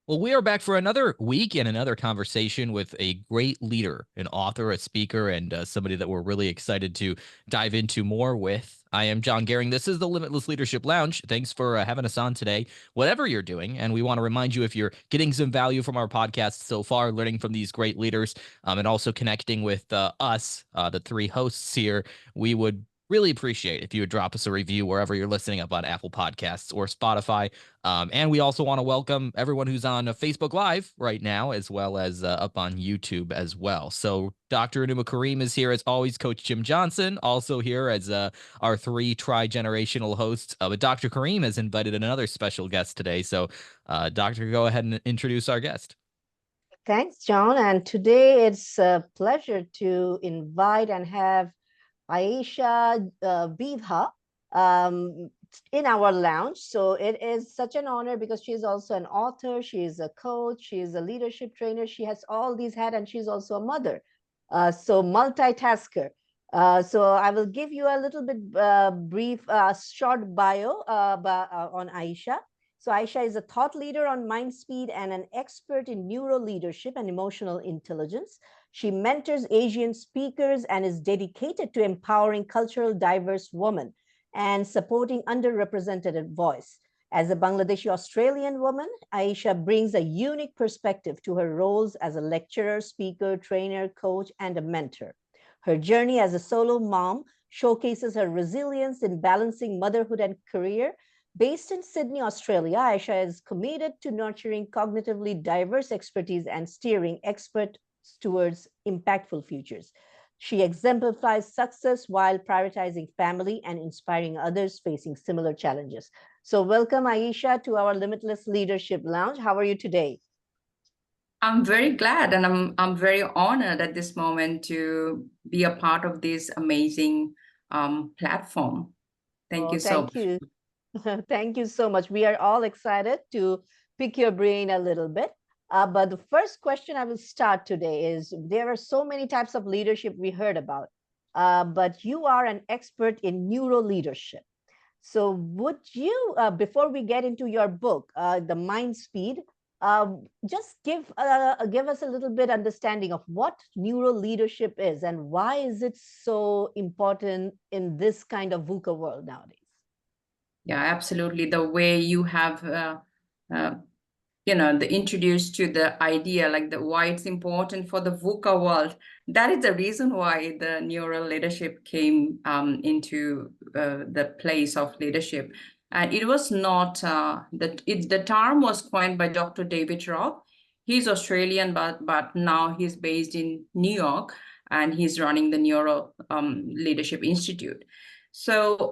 Well, we are back for another week and another conversation with a great leader, an author, a speaker, and somebody that we're really excited to dive into more with. I am John Gehring. This is the Limitless Leadership Lounge. Thanks for having us on today, whatever you're doing. And we want to remind you, if you're getting some value from our podcast so far, learning from these great leaders, and also connecting with us, the three hosts here, we would really appreciate if you would drop us a review wherever you're listening, up on Apple Podcasts or Spotify. And we also want to welcome everyone who's on Facebook Live right now, as well as up on YouTube as well. So Dr. Anuma Kareem is here as always. Coach Jim Johnson also here as our three tri-generational hosts. But Dr. Kareem has invited another special guest today. So Doctor, go ahead and introduce our guest. Thanks, John. And today it's a pleasure to invite and have Ayesha Bibha in our lounge. So it is such an honor because she's also an author, she's a coach, she's a leadership trainer. She has all these hats and she's also a mother. So multitasker. So I will give you a little bit brief, short bio on Ayesha. So Ayesha is a thought leader on mind speed and an expert in neuro leadership and emotional intelligence. She mentors Asian speakers and is dedicated to empowering cultural diverse women and supporting underrepresented voice. As a Bangladeshi Australian woman, Ayesha brings a unique perspective to her roles as a lecturer, speaker, trainer, coach, and a mentor. Her journey as a solo mom showcases her resilience in balancing motherhood and career. Based in Sydney, Australia, Ayesha is committed to nurturing cognitively diverse expertise and steering experts towards impactful futures. She exemplifies success while prioritizing family and inspiring others facing similar challenges. So welcome, Ayesha, to our Limitless Leadership Lounge. How are you today? I'm very glad and I'm very honored at this moment to be a part of this amazing platform. Thank you so much. Thank you. Thank you so much. We are all excited to pick your brain a little bit. But the first question I will start today is, there are so many types of leadership we heard about, but you are an expert in neuro leadership. So would you, before we get into your book, The Mind Speed, just give us a little bit understanding of what neuro leadership is and why is it so important in this kind of VUCA world nowadays? Yeah, absolutely. The way you have, introduced to the idea, like the why it's important for the VUCA world. That is the reason why the neural leadership came into the place of leadership. And it was not, the term was coined by Dr. David Rock. He's Australian, but now he's based in New York, and he's running the Neuro Leadership Institute. So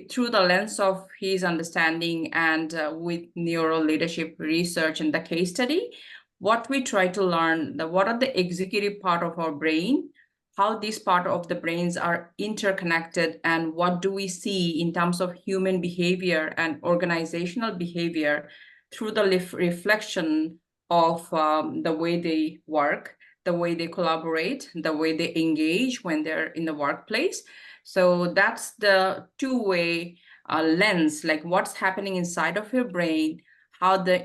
through the lens of his understanding and with neuro leadership research and the case study, what we try to learn, what are the executive part of our brain, how these part of the brains are interconnected, and what do we see in terms of human behavior and organizational behavior through the reflection of the way they work, the way they collaborate, the way they engage when they're in the workplace. So that's the two-way lens, like what's happening inside of your brain, how the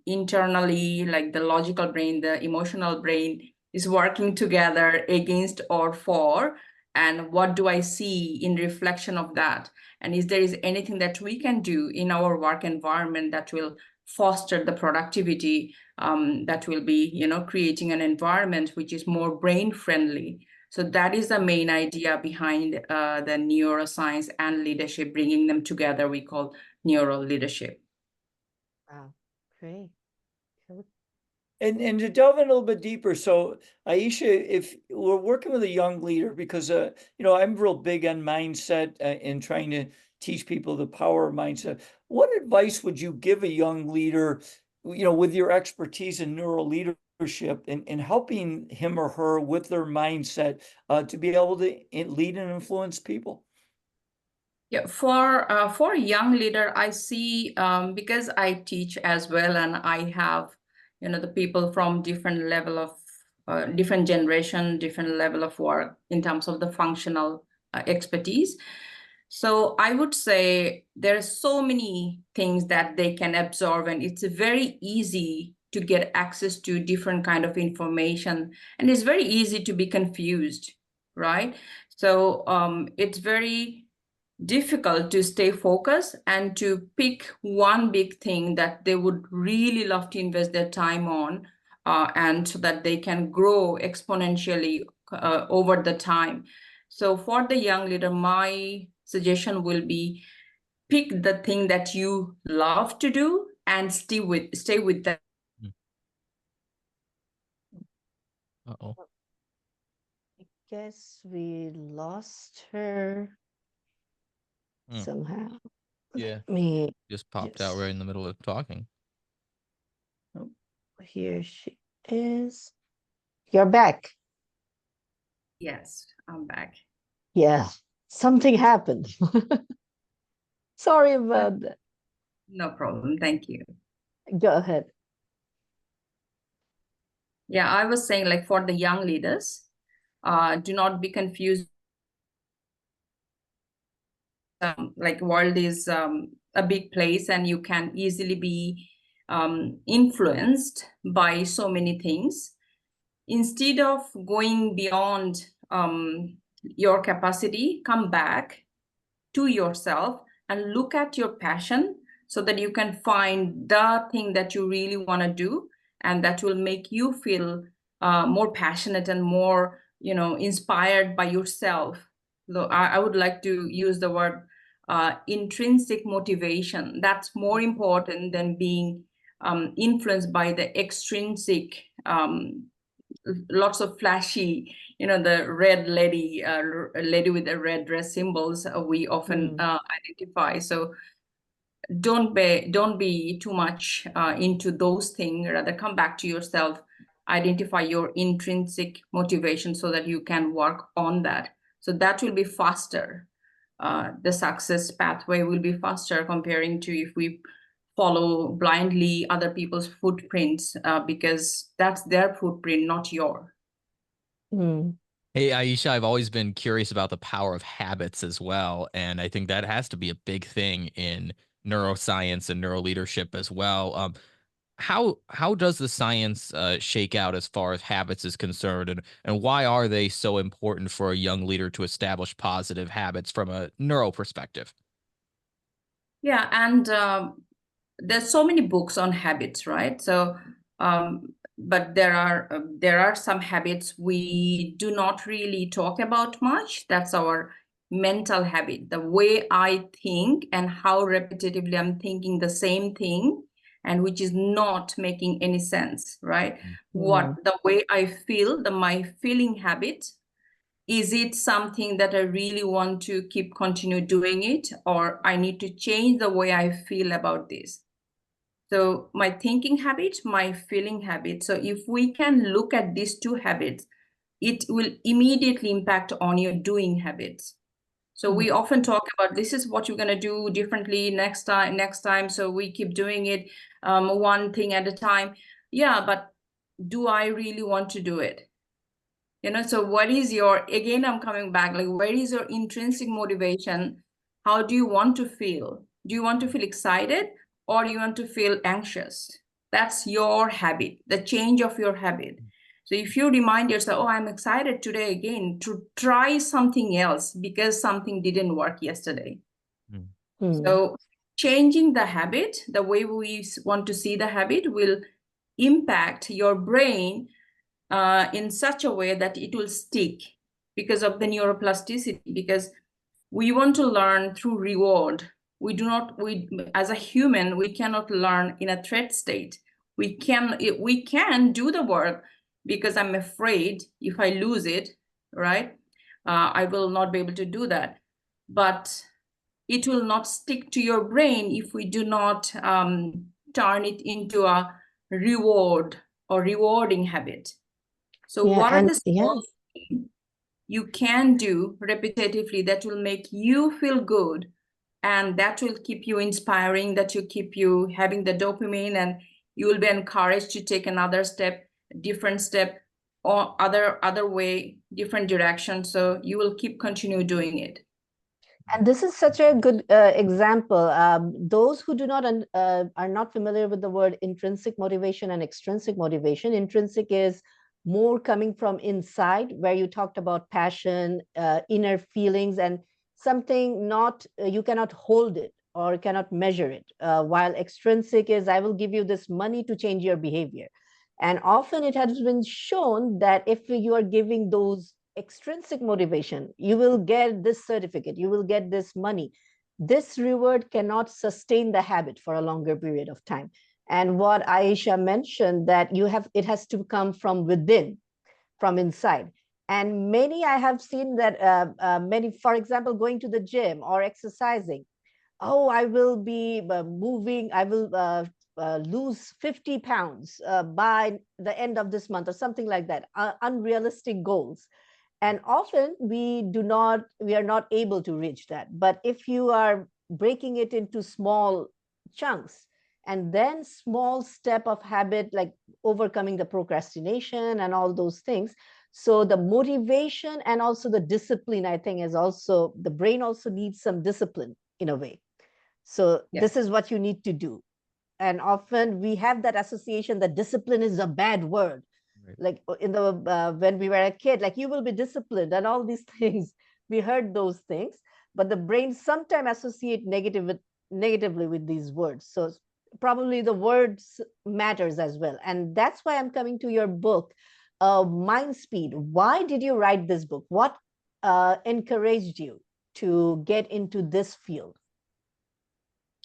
internally, like the logical brain, the emotional brain is working together against or for, and what do I see in reflection of that? And is there anything that we can do in our work environment that will foster the productivity, that will be, creating an environment which is more brain friendly. So that is the main idea behind the neuroscience and leadership, bringing them together. We call neural leadership. Wow, great. And to delve in a little bit deeper, so Ayesha, if we're working with a young leader, because I'm real big on mindset and trying to teach people the power of mindset. What advice would you give a young leader, with your expertise in neural leadership and helping him or her with their mindset to be able to lead and influence people? Yeah, for a young leader, I see, because I teach as well, and I have, the people from different level of, different generation, different level of work in terms of the functional expertise. So I would say there are so many things that they can absorb, and it's very easy to get access to different kind of information, and it's very easy to be confused, right? So it's very difficult to stay focused and to pick one big thing that they would really love to invest their time on, and so that they can grow exponentially over the time. So for the young leader, my suggestion will be pick the thing that you love to do and stay with that. Uh-oh. I guess we lost her somehow. Yeah. Let me Just popped out right in the middle of talking. Oh, here she is. You're back. Yes, I'm back. Yeah, something happened. Sorry about that. No problem. Thank you. Go ahead. Yeah, I was saying, like, for the young leaders, do not be confused. Like, world is a big place, and you can easily be influenced by so many things. Instead of going beyond your capacity, come back to yourself and look at your passion, so that you can find the thing that you really want to do, and that will make you feel more passionate and more, inspired by yourself. So I would like to use the word intrinsic motivation. That's more important than being influenced by the extrinsic, lots of flashy, the red lady, lady with the red dress symbols, we often identify. So don't be too much into those things. Rather, come back to yourself, identify your intrinsic motivation, so that you can work on that. So that will be faster. The success pathway will be faster, comparing to if we follow blindly other people's footprints, because that's their footprint, not your. Hey, Ayesha, I've always been curious about the power of habits as well. And I think that has to be a big thing in neuroscience and neuroleadership as well. How does the science shake out as far as habits is concerned, and why are they so important for a young leader to establish positive habits from a neuro perspective? Yeah, and there's so many books on habits, right? So, but there are some habits we do not really talk about much. That's our mental habit, the way I think and how repetitively I'm thinking the same thing, and which is not making any sense, right? What the way I feel, my feeling habit. Is it something that I really want to continue doing it, or I need to change the way I feel about this? So my thinking habit, my feeling habit. So if we can look at these two habits, it will immediately impact on your doing habits. So we often talk about, this is what you're going to do differently next time. So we keep doing it one thing at a time. Yeah, but do I really want to do it? So what is again, I'm coming back, like, where is your intrinsic motivation? How do you want to feel? Do you want to feel excited, or you want to feel anxious? That's your habit, the change of your habit. So if you remind yourself, oh, I'm excited today again to try something else because something didn't work yesterday. So changing the habit, the way we want to see the habit, will impact your brain in such a way that it will stick, because of the neuroplasticity, because we want to learn through reward. We as a human, we cannot learn in a threat state. We can do the work because I'm afraid if I lose it, right, I will not be able to do that. But it will not stick to your brain if we do not turn it into a reward or rewarding habit. So what are the small things you can do repetitively that will make you feel good, and that will keep you inspiring, that will keep you having the dopamine, and you will be encouraged to take another step, different step, or other way, different direction. So you will continue doing it. And this is such a good example. Those who do not are not familiar with the word intrinsic motivation and extrinsic motivation. Intrinsic is more coming from inside, where you talked about passion, inner feelings, and something not you cannot hold it or cannot measure it. While extrinsic is, I will give you this money to change your behavior. And often it has been shown that if you are giving those extrinsic motivation, you will get this certificate, you will get this money. This reward cannot sustain the habit for a longer period of time. And what Ayesha mentioned, that it has to come from within, from inside. And many, I have seen that many, for example, going to the gym or exercising, oh, I will be moving, I will lose 50 pounds by the end of this month or something like that, unrealistic goals. And often we are not able to reach that. But if you are breaking it into small chunks, and then small step of habit, like overcoming the procrastination and all those things. So the motivation and also the discipline, I think, is also, the brain also needs some discipline in a way. So this is what you need to do. And often we have that association that discipline is a bad word. Right. Like in the when we were a kid, like you will be disciplined and all these things. We heard those things, but the brain sometimes associate negatively with these words. So probably the words matters as well. And that's why I'm coming to your book, Mind Speed. Why did you write this book? What encouraged you to get into this field?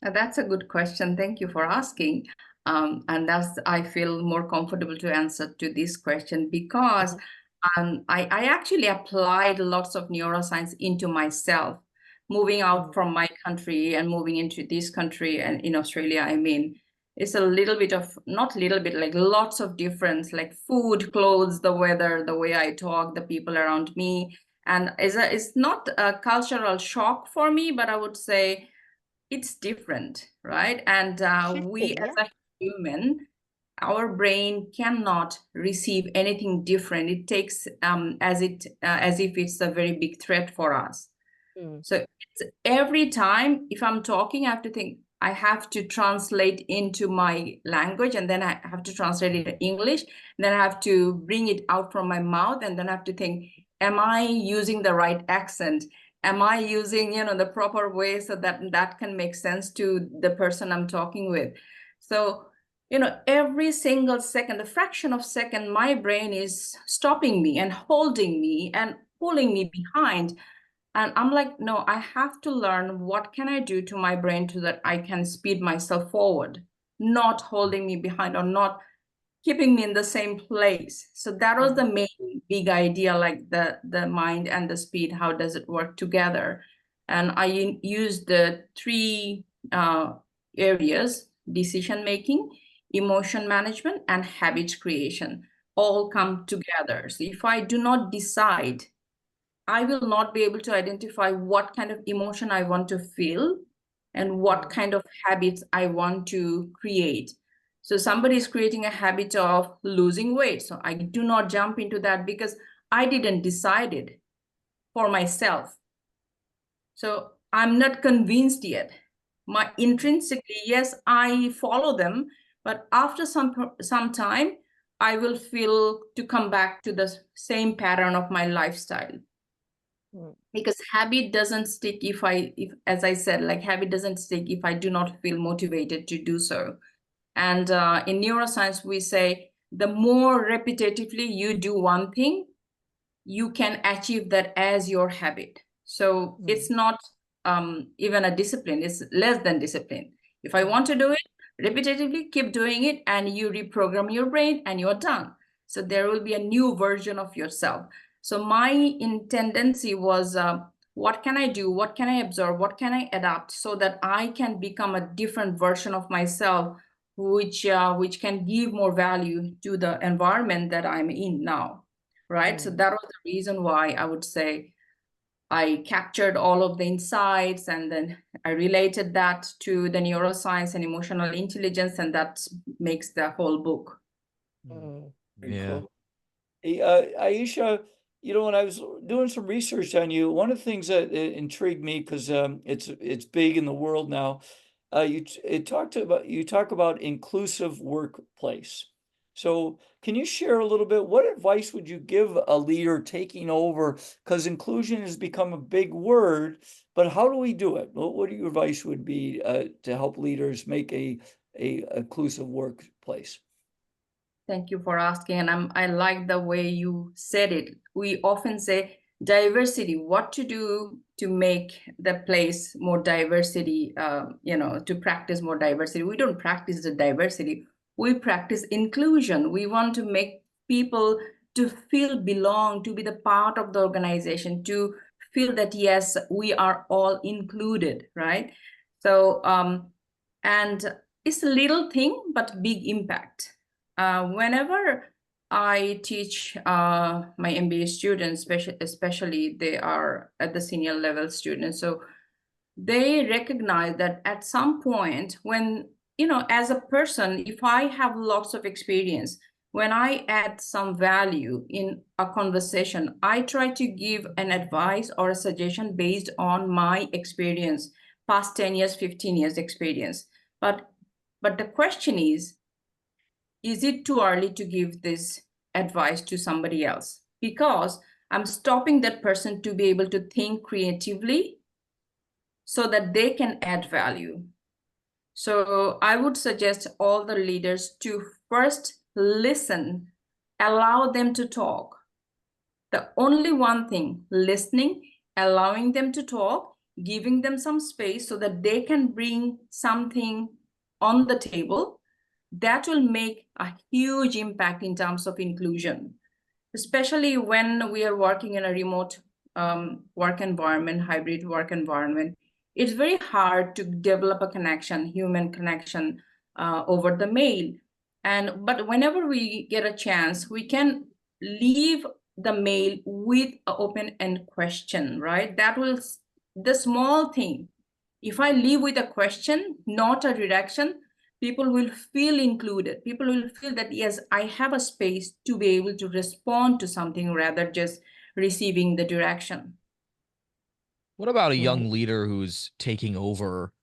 That's a good question. Thank you for asking. And I feel more comfortable to answer to this question because I actually applied lots of neuroscience into myself, moving out from my country and moving into this country, and in Australia, I mean, it's a little bit of, not little bit, like lots of difference, like food, clothes, the weather, the way I talk, the people around me. And it's not a cultural shock for me, but I would say it's different, right? And we as a human, our brain cannot receive anything different. It takes as if it's a very big threat for us. So it's every time if I'm talking, I have to think, I have to translate into my language, and then I have to translate it in English, and then I have to bring it out from my mouth, and then I have to think, am I using the right accent? Am I using, the proper way so that can make sense to the person I'm talking with? So, every single second, a fraction of second, my brain is stopping me and holding me and pulling me behind. And I'm like, no, I have to learn what can I do to my brain so that I can speed myself forward, not holding me behind or not keeping me in the same place. So that was the main big idea, like the mind and the speed, how does it work together? And I used the three areas: decision making, emotion management, and habit creation, all come together. So if I do not decide, I will not be able to identify what kind of emotion I want to feel and what kind of habits I want to create. So somebody is creating a habit of losing weight. So I do not jump into that because I didn't decide it for myself. So I'm not convinced yet. My intrinsically, yes, I follow them, but after some time, I will feel to come back to the same pattern of my lifestyle. Because habit doesn't stick if as I said, like habit doesn't stick if I do not feel motivated to do so. And in neuroscience, we say the more repetitively you do one thing, you can achieve that as your habit. So it's not even a discipline, it's less than discipline. If I want to do it repetitively, keep doing it, and you reprogram your brain and you're done. So there will be a new version of yourself. So my tendency was, what can I do? What can I absorb? What can I adapt so that I can become a different version of myself, which can give more value to the environment that I'm in now, right? So that was the reason why I would say I captured all of the insights, and then I related that to the neuroscience and emotional intelligence, and that makes the whole book. Cool. Ayesha, You know, when I was doing some research on you, one of the things that intrigued me, because it's big in the world now, you talk about inclusive workplace. So can you share a little bit, what advice would you give a leader taking over? Because inclusion has become a big word, but how do we do it? What your advice would be to help leaders make a inclusive workplace? Thank you for asking. And I like the way you said it. We often say diversity, what to do to make the place more diversity, to practice more diversity. We don't practice the diversity. We practice inclusion. We want to make people to feel belong, to be the part of the organization, to feel that, yes, we are all included, right? So, and it's a little thing, but big impact. Whenever I teach my MBA students, especially they are at the senior level students, so they recognize that at some point when, as a person, if I have lots of experience, when I add some value in a conversation, I try to give an advice or a suggestion based on my experience, past 10 years, 15 years experience. But the question is it too early to give this advice to somebody else? Because I'm stopping that person to be able to think creatively so that they can add value. So I would suggest all the leaders to first listen, allow them to talk. The only one thing, listening, allowing them to talk, giving them some space so that they can bring something on the table, that will make a huge impact in terms of inclusion, especially when we are working in a remote work environment, hybrid work environment. It's very hard to develop a connection, human connection over the mail. But whenever we get a chance, we can leave the mail with an open-end question, right? That will, the small thing. If I leave with a question, not a direction, people will feel included. People will feel that, yes, I have a space to be able to respond to something rather just receiving the direction. What about a young Right. leader who's taking over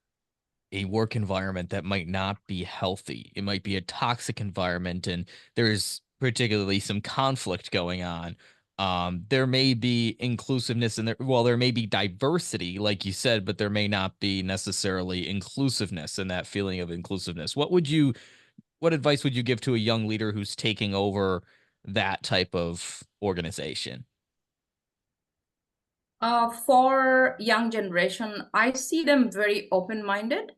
a work environment that might not be healthy? It might be a toxic environment, and there's particularly some conflict going on. There may be inclusiveness in there. Well, there may be diversity, like you said, but there may not be necessarily inclusiveness and that feeling of inclusiveness. What advice would you give to a young leader who's taking over that type of organization? For young generation, I see them very open-minded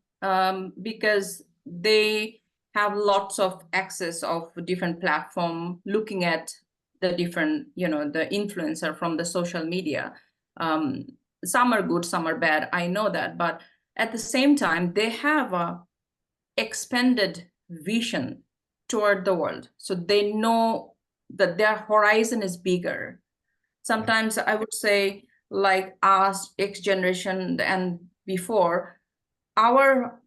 because they have lots of access of different platform, looking at the different, the influencer from the social media. Um, some are good, some are bad. I know that, but at the same time, they have a expanded vision toward the world. So they know that their horizon is bigger. Sometimes I would say, like us, X generation and before, our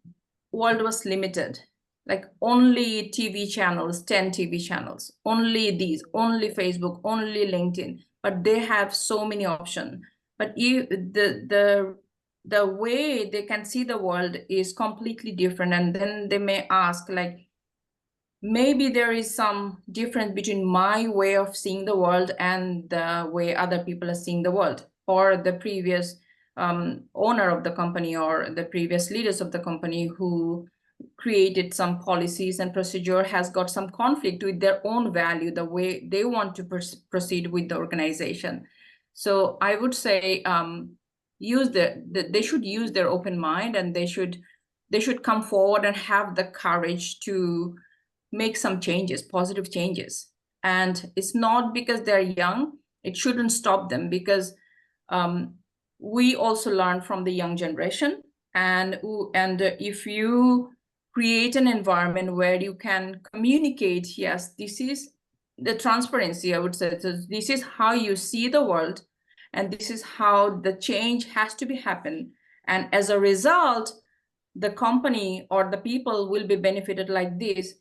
world was limited. Like only TV channels, 10 TV channels, only these, only Facebook, only LinkedIn. But they have so many options. But the way they can see the world is completely different. And then they may ask, like, maybe there is some difference between my way of seeing the world and the way other people are seeing the world, or the previous owner of the company or the previous leaders of the company who created some policies and procedure has got some conflict with their own value, the way they want to proceed with the organization. So I would say they should use their open mind, and they should come forward and have the courage to make some changes, positive changes. And it's not because they're young, it shouldn't stop them, because we also learn from the young generation. And if you create an environment where you can communicate, yes, this is the transparency, I would say, so this is how you see the world, and this is how the change has to be happen. And as a result, the company or the people will be benefited like this.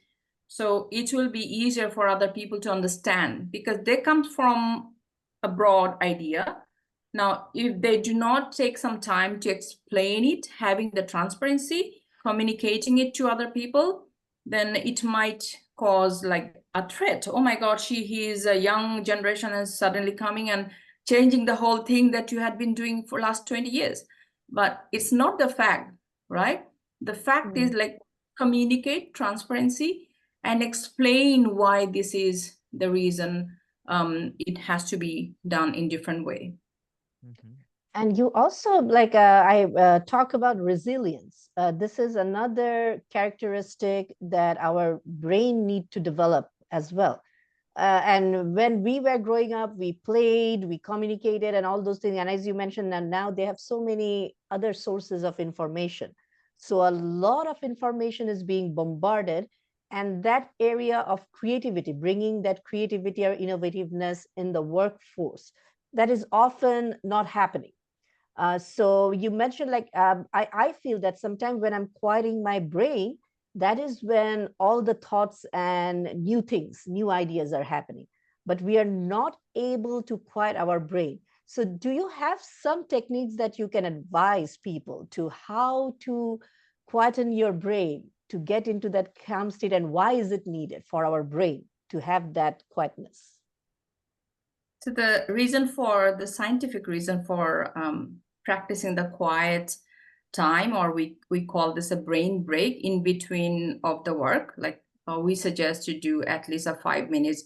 So it will be easier for other people to understand, because they come from a broad idea. Now, if they do not take some time to explain it, having the transparency, communicating it to other people, then it might cause like a threat. Oh my God, he is a young generation and suddenly coming and changing the whole thing that you had been doing for last 20 years. But it's not the fact, right? The fact is like communicate transparency and explain why this is the reason it has to be done in different way. And you also, like I talk about resilience. This is another characteristic that our brain need to develop as well. And when we were growing up, we played, we communicated, and all those things. And as you mentioned, and now they have so many other sources of information. So a lot of information is being bombarded, and that area of creativity, bringing that creativity or innovativeness in the workforce, that is often not happening. So you mentioned like, I feel that sometimes when I'm quieting my brain, that is when all the thoughts and new things, new ideas are happening. But we are not able to quiet our brain. So do you have some techniques that you can advise people to how to quieten your brain to get into that calm state, and why is it needed for our brain to have that quietness? So the scientific reason for practicing the quiet time, or we call this a brain break in between of the work, like we suggest to do at least a 5 minutes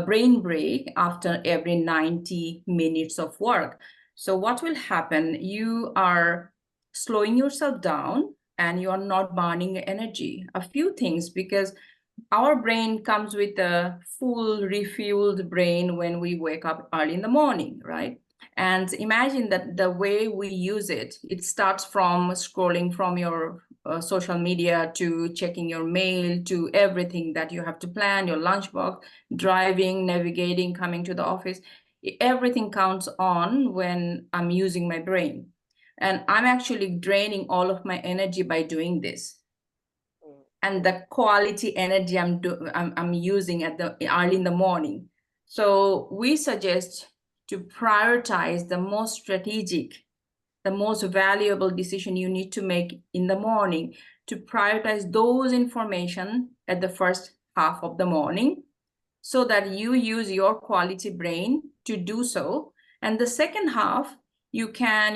brain break after every 90 minutes of work. So what will happen? You are slowing yourself down and you are not burning energy. A few things, because our brain comes with a full refueled brain when we wake up early in the morning, right? And imagine that the way we use it, it starts from scrolling from your social media to checking your mail to everything that you have to plan, your lunchbox, driving, navigating, coming to the office. Everything counts on when I'm using my brain. And I'm actually draining all of my energy by doing this. And the quality energy I'm using at the early in the morning. So we suggest to prioritize the most strategic, the most valuable decision you need to make in the morning, to prioritize those information at the first half of the morning, so that you use your quality brain to do so. And the second half, you can,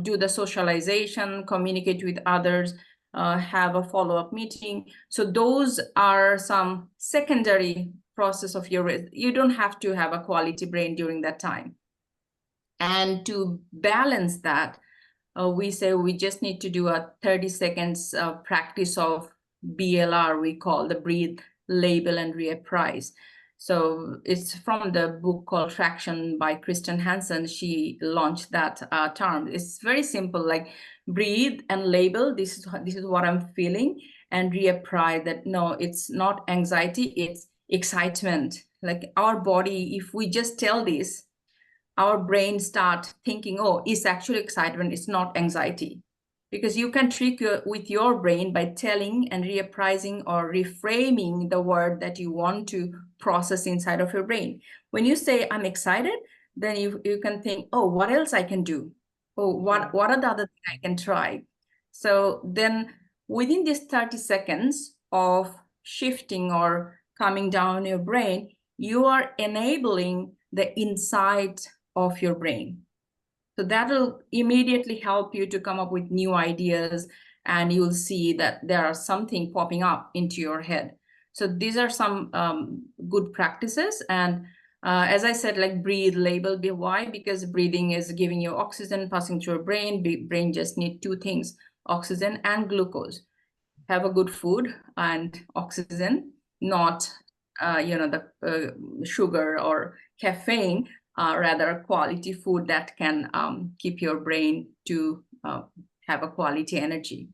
do the socialization, communicate with others, have a follow-up meeting. So those are some secondary process of you don't have to have a quality brain during that time. And to balance that, we say we just need to do a 30 seconds practice of BLR, we call the breathe, label, and reapprise. So it's from the book called Traction by Kristen Hansen. She launched that term. It's very simple, like breathe and label. This is what I'm feeling, and reapprise that no, it's not anxiety, it's excitement. Like our body, if we just tell this, our brain start thinking, oh, it's actually excitement, it's not anxiety. Because you can trick with your brain by telling and reappraising or reframing the word that you want to process inside of your brain. When you say, I'm excited, then you can think, oh, what else I can do? Oh, what are the other things I can try? So then within these 30 seconds of shifting or coming down your brain, you are enabling the insight of your brain. So that'll immediately help you to come up with new ideas, and you'll see that there are something popping up into your head. So these are some good practices. And as I said, like breathe, label, why? Because breathing is giving you oxygen passing through your brain. Brain just need two things, oxygen and glucose. Have a good food and oxygen, not the sugar or caffeine, rather quality food that can keep your brain to have a quality energy.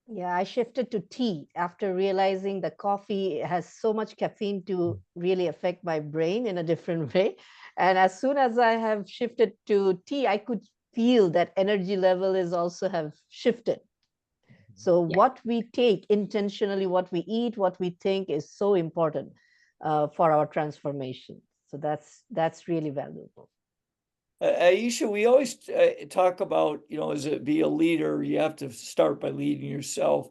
Yeah, I shifted to tea after realizing the coffee has so much caffeine to really affect my brain in a different way. And as soon as I have shifted to tea, I could feel that energy level is also have shifted. So what we take intentionally, what we eat, what we think is so important for our transformation. So that's really valuable. Ayesha, we always talk about, you know, as be a leader, you have to start by leading yourself.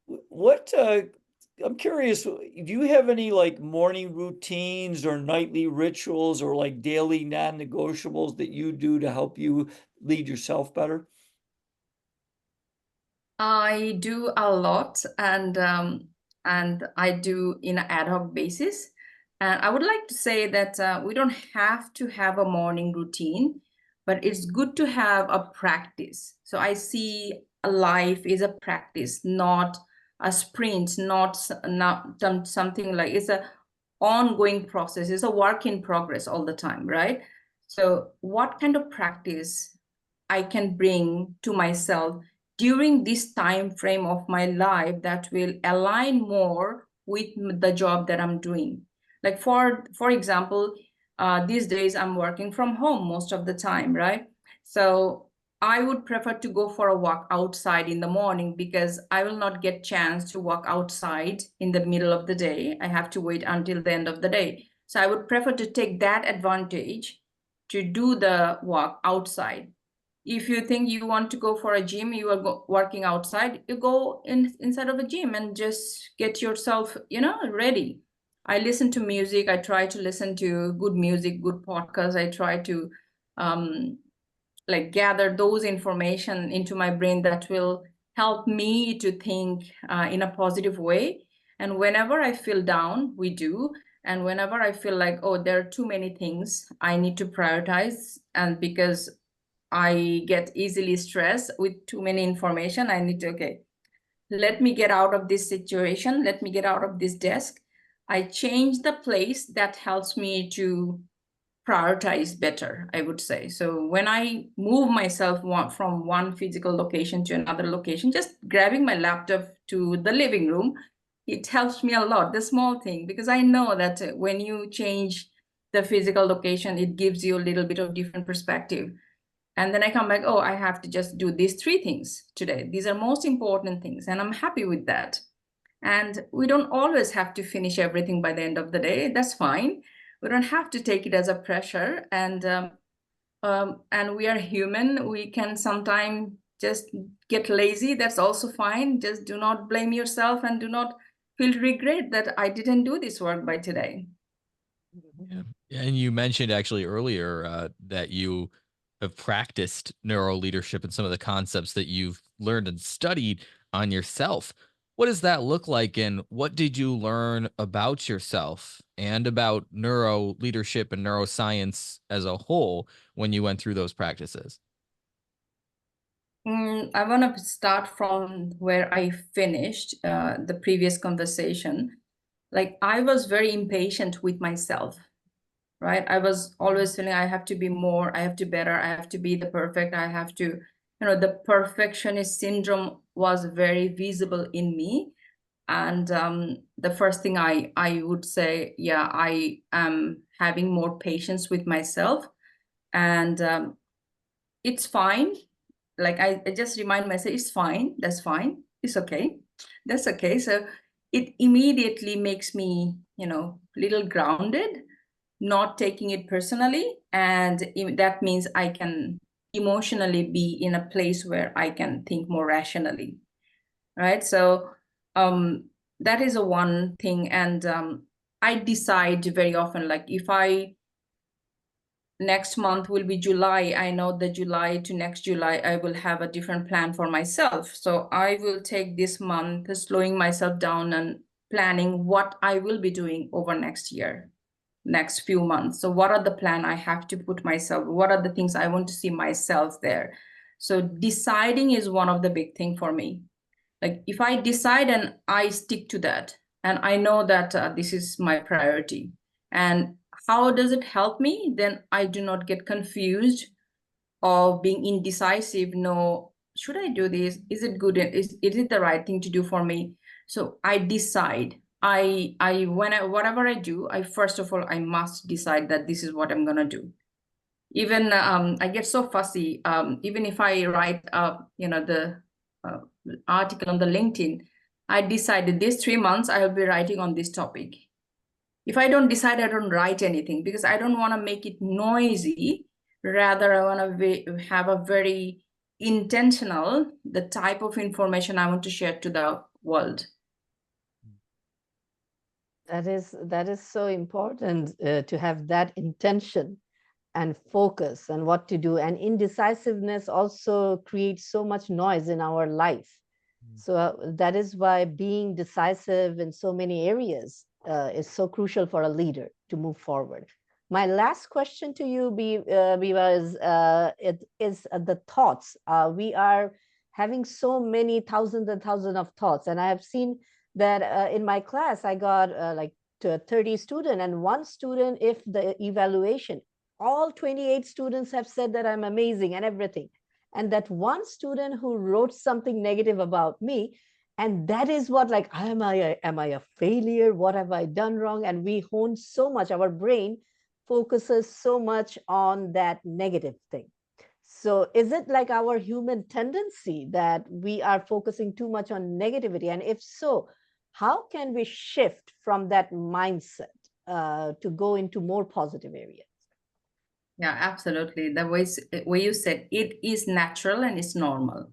What I'm curious, do you have any like morning routines or nightly rituals or like daily non-negotiables that you do to help you lead yourself better? I do a lot, and I do in an ad hoc basis. And I would like to say that we don't have to have a morning routine, but it's good to have a practice. So I see a life is a practice, not a sprint, not something like it's a ongoing process. It's a work in progress all the time, right? So what kind of practice I can bring to myself during this time frame of my life that will align more with the job that I'm doing. Like for example, these days I'm working from home most of the time, right? So I would prefer to go for a walk outside in the morning because I will not get chance to walk outside in the middle of the day. I have to wait until the end of the day. So I would prefer to take that advantage to do the walk outside. If you think you want to go for a gym, you are working outside, you go inside of a gym and just get yourself, ready. I listen to music. I try to listen to good music, good podcasts. I try to um, like gather those information into my brain that will help me to think in a positive way. And whenever I feel down, we do. And whenever I feel like, oh, there are too many things I need to prioritize, and because I get easily stressed with too many information, I need to, okay, let me get out of this situation. Let me get out of this desk. I change the place that helps me to prioritize better, I would say. So when I move myself from one physical location to another location, just grabbing my laptop to the living room, it helps me a lot, the small thing, because I know that when you change the physical location, it gives you a little bit of different perspective. And then I come back, oh, I have to just do these 3 things today. These are most important things, and I'm happy with that. And we don't always have to finish everything by the end of the day. That's fine. We don't have to take it as a pressure. And we are human. We can sometimes just get lazy. That's also fine. Just do not blame yourself and do not feel regret that I didn't do this work by today. Yeah. And you mentioned actually earlier that you have practiced neuro leadership and some of the concepts that you've learned and studied on yourself. What does that look like? And what did you learn about yourself and about neuro leadership and neuroscience as a whole when you went through those practices? I want to start from where I finished the previous conversation. Like, I was very impatient with myself, right? I was always feeling I have to be more, I have to better, I have to be the perfect, I have to, the perfectionist syndrome was very visible in me. And the first thing I would say, yeah, I am having more patience with myself. And it's fine. Like, I just remind myself, it's fine, that's fine, it's okay, that's okay. So it immediately makes me, little grounded, not taking it personally. And that means I can emotionally be in a place where I can think more rationally, right? So that is a one thing. And I decide very often, like, if I next month will be July, I know the July to next July I will have a different plan for myself. So I will take this month slowing myself down and planning what I will be doing over next year, next few months. So what are the plan I have to put myself? What are the things I want to see myself there? So deciding is one of the big thing for me. Like, if I decide and I stick to that, and I know that this is my priority, and how does it help me? Then I do not get confused or being indecisive. No, should I do this? Is it good? Is it the right thing to do for me? So I decide. Whatever I do, I first of all, I must decide that this is what I'm gonna do. Even I get so fussy. Even if I write the article on the LinkedIn, I decided these 3 months I will be writing on this topic. If I don't decide, I don't write anything because I don't want to make it noisy. Rather, I want to have a very intentional, the type of information I want to share to the world. That is so important to have that intention and focus and what to do. And indecisiveness also creates so much noise in our life. So that is why being decisive in so many areas is so crucial for a leader to move forward. My last question to you, Bibha, is the thoughts. We are having so many thousands and thousands of thoughts, and I have seen that in my class, I got like 30 students, and one student, if the evaluation, all 28 students have said that I'm amazing and everything. And that one student who wrote something negative about me, and that is what, like, am I a failure? What have I done wrong? And we hone so much, our brain focuses so much on that negative thing. So is it like our human tendency that we are focusing too much on negativity? And if so, how can we shift from that mindset to go into more positive areas? Yeah, absolutely. The way you said, it is natural and it's normal.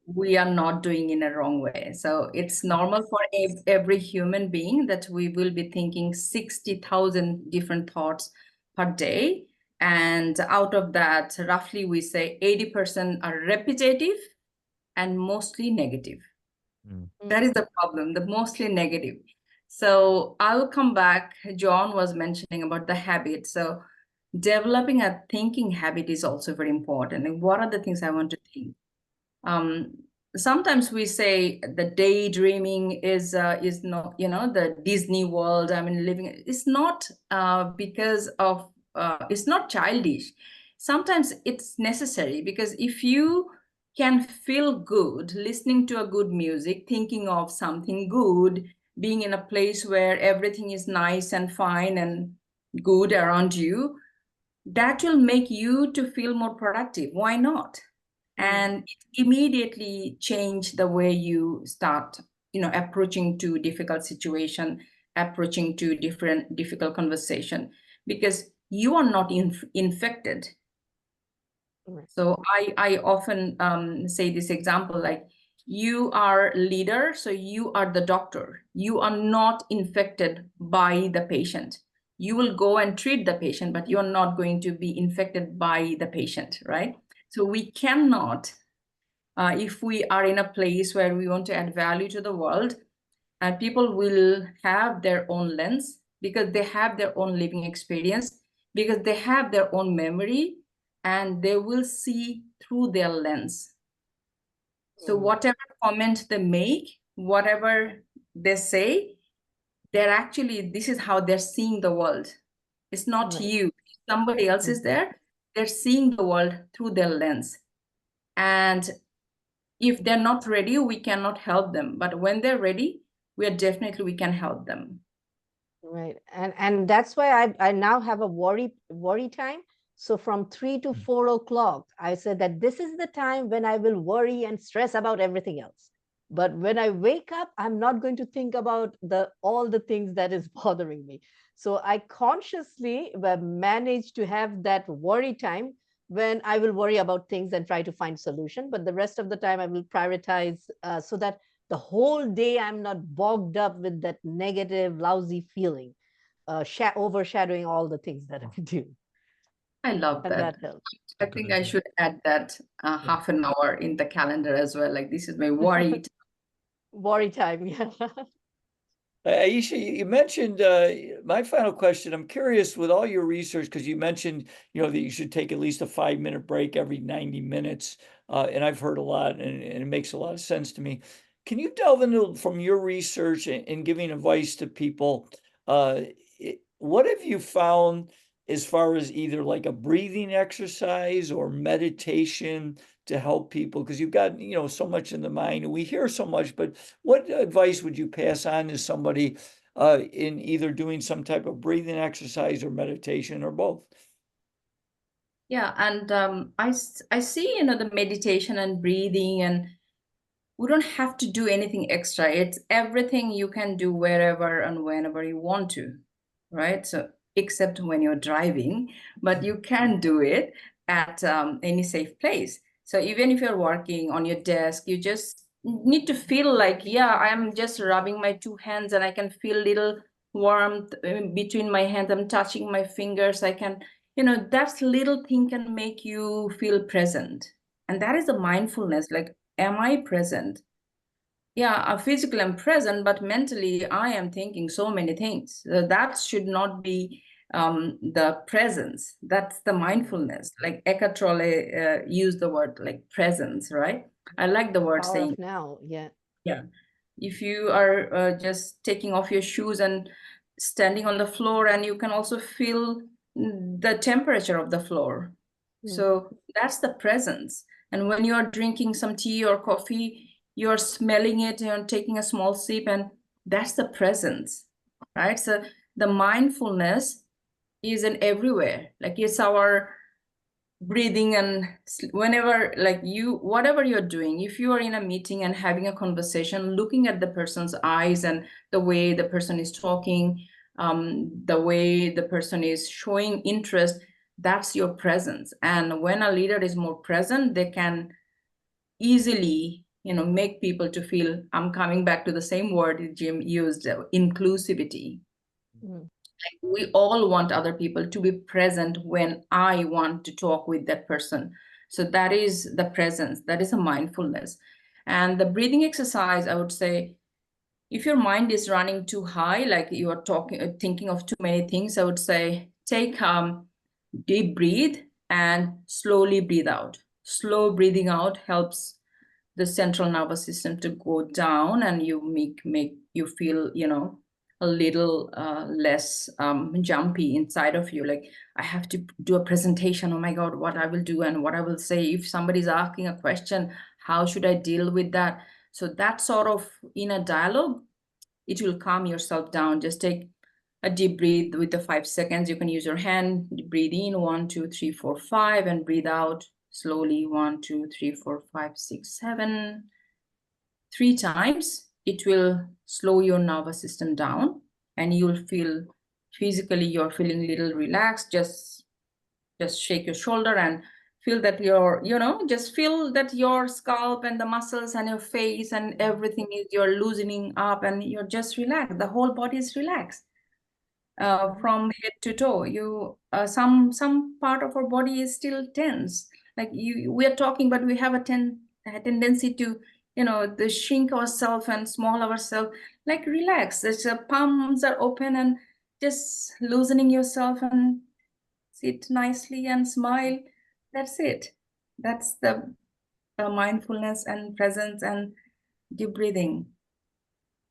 We are not doing in a wrong way. So it's normal for every human being that we will be thinking 60,000 different thoughts per day. And out of that, roughly we say 80% are repetitive and mostly negative. That is the problem, the mostly negative. So I'll come back. John was mentioning about the habit. So developing a thinking habit is also very important. And what are the things I want to think? Sometimes we say the daydreaming is not, the Disney world. I mean, living. It's not because of it's not childish. Sometimes it's necessary because if you can feel good listening to a good music, thinking of something good, being in a place where everything is nice and fine and good around you, that will make you to feel more productive. Why not? And it immediately change the way you start, approaching to difficult situation, approaching to difficult conversation, because you are not infected. So I often say this example, like, you are leader, so you are the doctor. You are not infected by the patient. You will go and treat the patient, but you're not going to be infected by the patient, right? So we cannot, if we are in a place where we want to add value to the world, and people will have their own lens because they have their own living experience, because they have their own memory, and they will see through their lens. So whatever comment they make, whatever they say, they're actually, this is how they're seeing the world. It's not you. Somebody else is there. They're seeing the world through their lens. And if they're not ready, we cannot help them. But when they're ready, we can help them. Right. And that's why I now have a worry time. So from 3 to 4 o'clock, I said that this is the time when I will worry and stress about everything else. But when I wake up, I'm not going to think about all the things that is bothering me. So I consciously managed to have that worry time when I will worry about things and try to find solution. But the rest of the time, I will prioritize so that the whole day I'm not bogged up with that negative, lousy feeling, overshadowing all the things that I do. I love And that. that helps. I think I should add that half an hour in the calendar as well. Like, this is my worry. Worry time, yeah. Ayesha, you mentioned my final question. I'm curious, with all your research, because you mentioned, that you should take at least a 5-minute break every 90 minutes. And I've heard a lot, and it makes a lot of sense to me. Can you delve into, from your research and giving advice to people, what have you found as far as either like a breathing exercise or meditation to help people? Because you've got, so much in the mind, and we hear so much, but what advice would you pass on to somebody in either doing some type of breathing exercise or meditation or both? Yeah, and I see, the meditation and breathing, and we don't have to do anything extra. It's everything you can do wherever and whenever you want to, right? So except when you're driving, but you can do it at any safe place. So even if you're working on your desk, you just need to feel like, yeah, I'm just rubbing my two hands and I can feel little warmth between my hands. I'm touching my fingers. I can, that little thing can make you feel present. And that is a mindfulness, like, am I present? Yeah, physically I'm present, but mentally I am thinking so many things. That should not be the presence. That's the mindfulness. Like Eckhart Tolle used the word like presence, right? I like the word Power saying, of now. Yeah. yeah. If you are just taking off your shoes and standing on the floor, and you can also feel the temperature of the floor. So that's the presence. And when you are drinking some tea or coffee, you're smelling it and taking a small sip, and that's the presence, right? So the mindfulness is in everywhere. Like it's our breathing, and whenever, like, whatever you're doing, if you are in a meeting and having a conversation, looking at the person's eyes and the way the person is talking, the way the person is showing interest, that's your presence. And when a leader is more present, they can easily make people to feel, I'm coming back to the same word Jim used, inclusivity. We all want other people to be present when I want to talk with that person. So that is the presence, that is a mindfulness. And the breathing exercise, I would say, if your mind is running too high, like you are thinking of too many things, I would say take deep breathe and slowly breathe out. Slow breathing out helps the central nervous system to go down, and you make you feel a little less jumpy inside of you, like, I have to do a presentation, oh my god, what I will do and what I will say, if somebody's asking a question, how should I deal with that? So that sort of inner dialogue, it will calm yourself down. Just take a deep breath with the 5 seconds. You can use your hand, breathe in 1 2 3 4 5, and breathe out slowly 1 2 3 4 5 6 7, 3 times. It will slow your nervous system down, and you'll feel physically you're feeling a little relaxed. Just shake your shoulder and feel that just feel that your scalp and the muscles and your face and everything is, you're loosening up and you're just relaxed. The whole body is relaxed. From head to toe, some part of our body is still tense. Like we are talking, but we have a tendency to the shrink ourselves and small ourselves. Like relax. The palms are open and just loosening yourself and sit nicely and smile. That's it. That's the mindfulness and presence and deep breathing.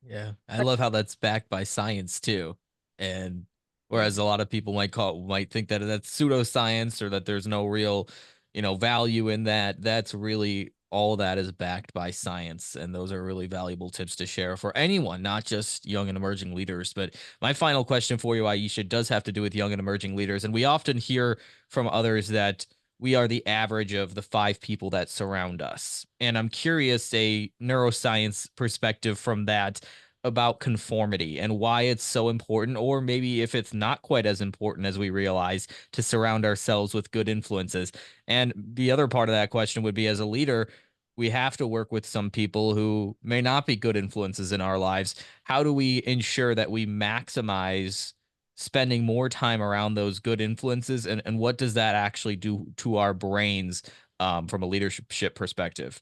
Yeah, I love how that's backed by science too. And whereas a lot of people might think that that's pseudoscience or that there's no real, value in that, that's really all that is backed by science. And those are really valuable tips to share for anyone, not just young and emerging leaders. But my final question for you, Ayesha, does have to do with young and emerging leaders. And we often hear from others that we are the average of the 5 people that surround us. And I'm curious, a neuroscience perspective from that about conformity and why it's so important, or maybe if it's not quite as important as we realize, to surround ourselves with good influences. And the other part of that question would be, as a leader, we have to work with some people who may not be good influences in our lives. How do we ensure that we maximize spending more time around those good influences, and what does that actually do to our brains from a leadership perspective?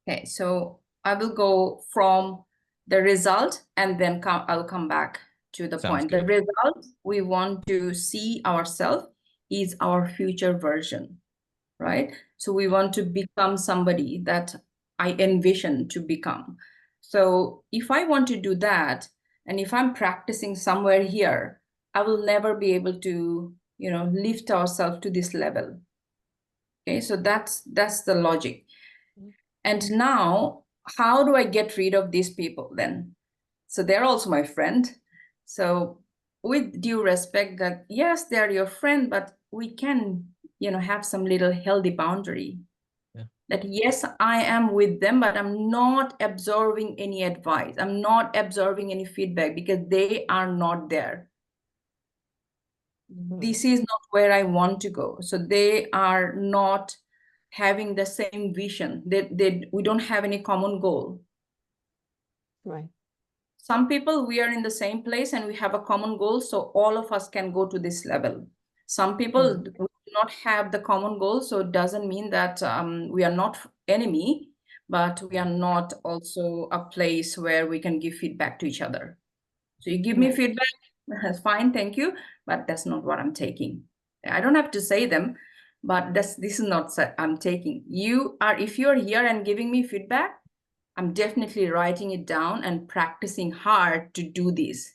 Okay, so I will go from the result and then I'll come back to the Sounds point. The good. result we want to see ourselves is our future version, right? So we want to become somebody that I envision to become. So if I want to do that, and if I'm practicing somewhere here, I will never be able to, lift ourselves to this level. Okay, so that's the logic. And now, how do I get rid of these people then? So they're also my friend. So with due respect, that yes, they're your friend, but we can, have some little healthy boundary. Yeah. that yes, I am with them, but I'm not absorbing any advice. I'm not absorbing any feedback because they are not there. This is not where I want to go. So they are not having the same vision. We don't have any common goal. Right. Some people, we are in the same place and we have a common goal, so all of us can go to this level. Some people we do not have the common goal, so it doesn't mean that we are not enemy, but we are not also a place where we can give feedback to each other. So you give me feedback, that's fine, thank you, but that's not what I'm taking. I don't have to say them, but this is not I'm taking. If you're here and giving me feedback, I'm definitely writing it down and practicing hard to do this.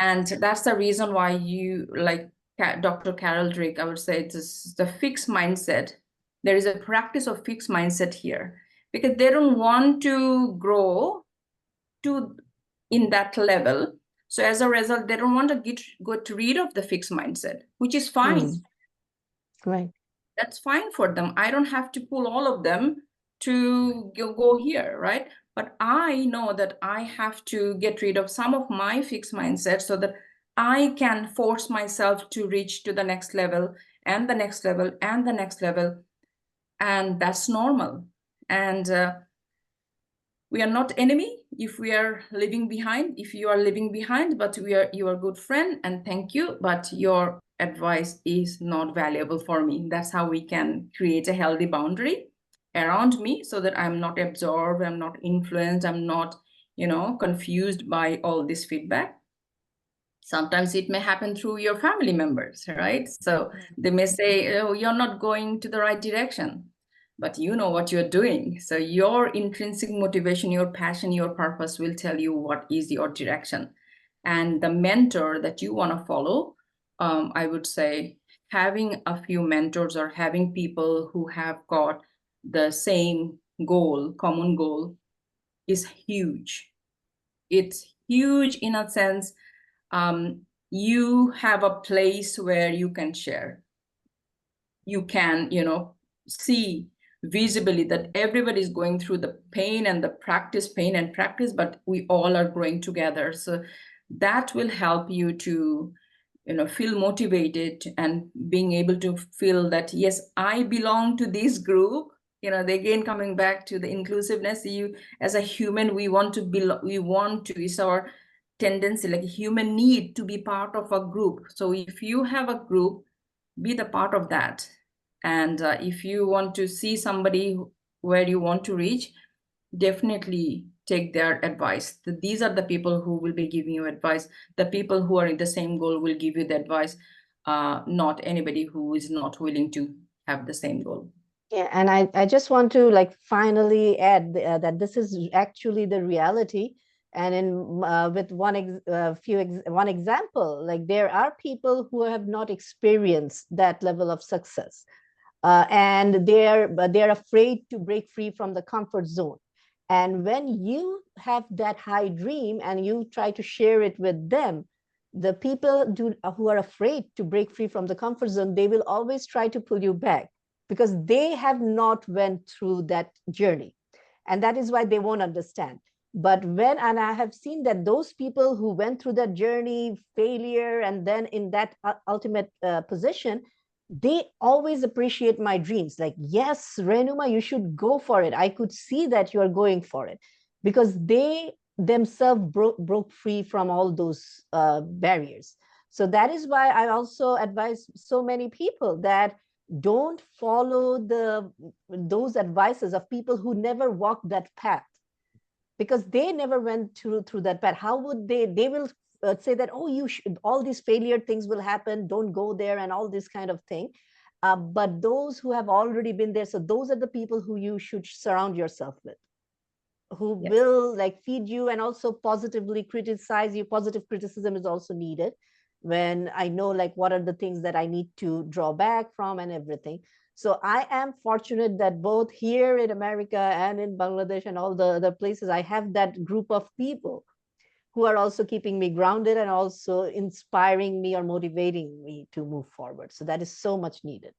And that's the reason why you, like Dr. Carol Drake, I would say it's the fixed mindset. There is a practice of fixed mindset here because they don't want to grow in that level. So as a result, they don't want to get rid of the fixed mindset, which is fine. Right. That's fine for them. I don't have to pull all of them to go here, right? But I know that I have to get rid of some of my fixed mindset so that I can force myself to reach to the next level and the next level and the next level. And that's normal. And we are not enemy if we are living behind. If you are living behind, but you are a good friend, and thank you, but your advice is not valuable for me. That's how we can create a healthy boundary around me so that I'm not absorbed, I'm not influenced, I'm not, confused by all this feedback. Sometimes it may happen through your family members, right? So they may say, oh, you're not going to the right direction, but you know what you're doing. So your intrinsic motivation, your passion, your purpose will tell you what is your direction. And the mentor that you want to follow, I would say having a few mentors or having people who have got the same goal, common goal, is huge. It's huge in a sense. You have a place where you can share. You can, see visibly that everybody is going through the pain and the pain and practice, but we all are growing together. So that will help you to, feel motivated and being able to feel that, yes, I belong to this group. Again, coming back to the inclusiveness, you as a human, we want to belong, it's our tendency, like a human need to be part of a group. So if you have a group, be the part of that. And if you want to see somebody where you want to reach, definitely take their advice. These are the people who will be giving you advice. The people who are in the same goal will give you the advice, not anybody who is not willing to have the same goal. Yeah, and I just want to finally add that this is actually the reality. And with one example, there are people who have not experienced that level of success, and they're afraid to break free from the comfort zone. And when you have that high dream and you try to share it with them, the people who are afraid to break free from the comfort zone, they will always try to pull you back because they have not went through that journey, and that is why they won't understand. But and I have seen that those people who went through that journey, failure, and then in that ultimate position, they always appreciate my dreams. Like, yes, Renuma, you should go for it. I could see that you are going for it, because they themselves broke free from all those barriers. So that is why I also advise so many people that don't follow those advices of people who never walked that path, because they never went through that path. How would they will say that, oh, you should, all these failure things will happen, don't go there, and all this kind of thing. But those who have already been there, so those are the people who you should surround yourself with, who will feed you and also positively criticize you. Positive criticism is also needed when I know what are the things that I need to draw back from and everything. So I am fortunate that both here in America and in Bangladesh and all the other places, I have that group of people who are also keeping me grounded and also inspiring me or motivating me to move forward. So that is so much needed.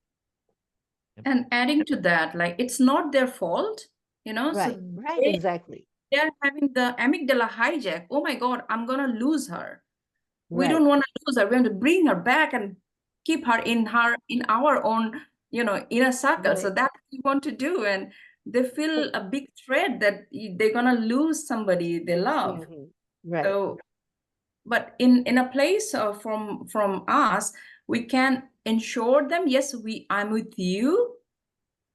And adding to that, like, it's not their fault, you know, Right, so right, exactly. they're having the amygdala hijack. Oh my God, I'm gonna lose her. We Right. don't want to lose her. We want to bring her back and keep her in our own, you know, inner circle. So Right. that's what we want to do. And they feel a big threat that they're gonna lose somebody they love. Mhm. Right. So, but in a place from us, we can ensure them, yes, I'm with you,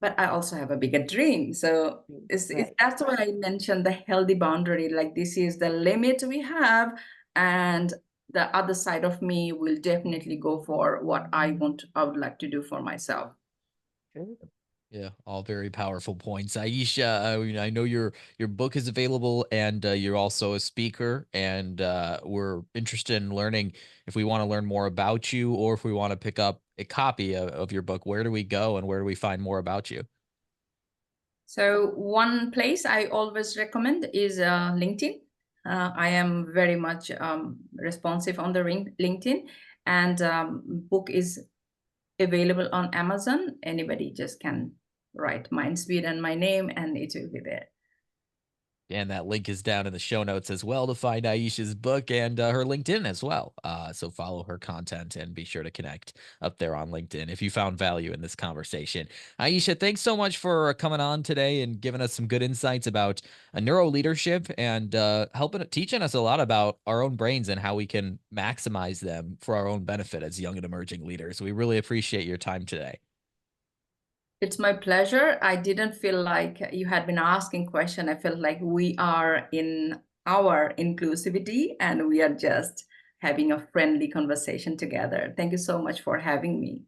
but I also have a bigger dream. So Right. that's why I mentioned the healthy boundary. Like, this is the limit we have, and the other side of me will definitely go for what I would like to do for myself. True. Yeah, all very powerful points. Ayesha, I know your book is available, and you're also a speaker, and we're interested in learning if we want to learn more about you, or if we want to pick up a copy of your book. Where do we go, and where do we find more about you? So one place I always recommend is LinkedIn. I am very much responsive on the LinkedIn, and book is available on Amazon. Anybody just can write Mindspeed and my name, and it will be there. And that link is down in the show notes as well to find Ayesha's book and her LinkedIn as well. So follow her content and be sure to connect up there on LinkedIn if you found value in this conversation. Ayesha, thanks so much for coming on today and giving us some good insights about neuro leadership and teaching us a lot about our own brains and how we can maximize them for our own benefit as young and emerging leaders. We really appreciate your time today. It's my pleasure. I didn't feel like you had been asking questions. I felt like we are in our inclusivity and we are just having a friendly conversation together. Thank you so much for having me.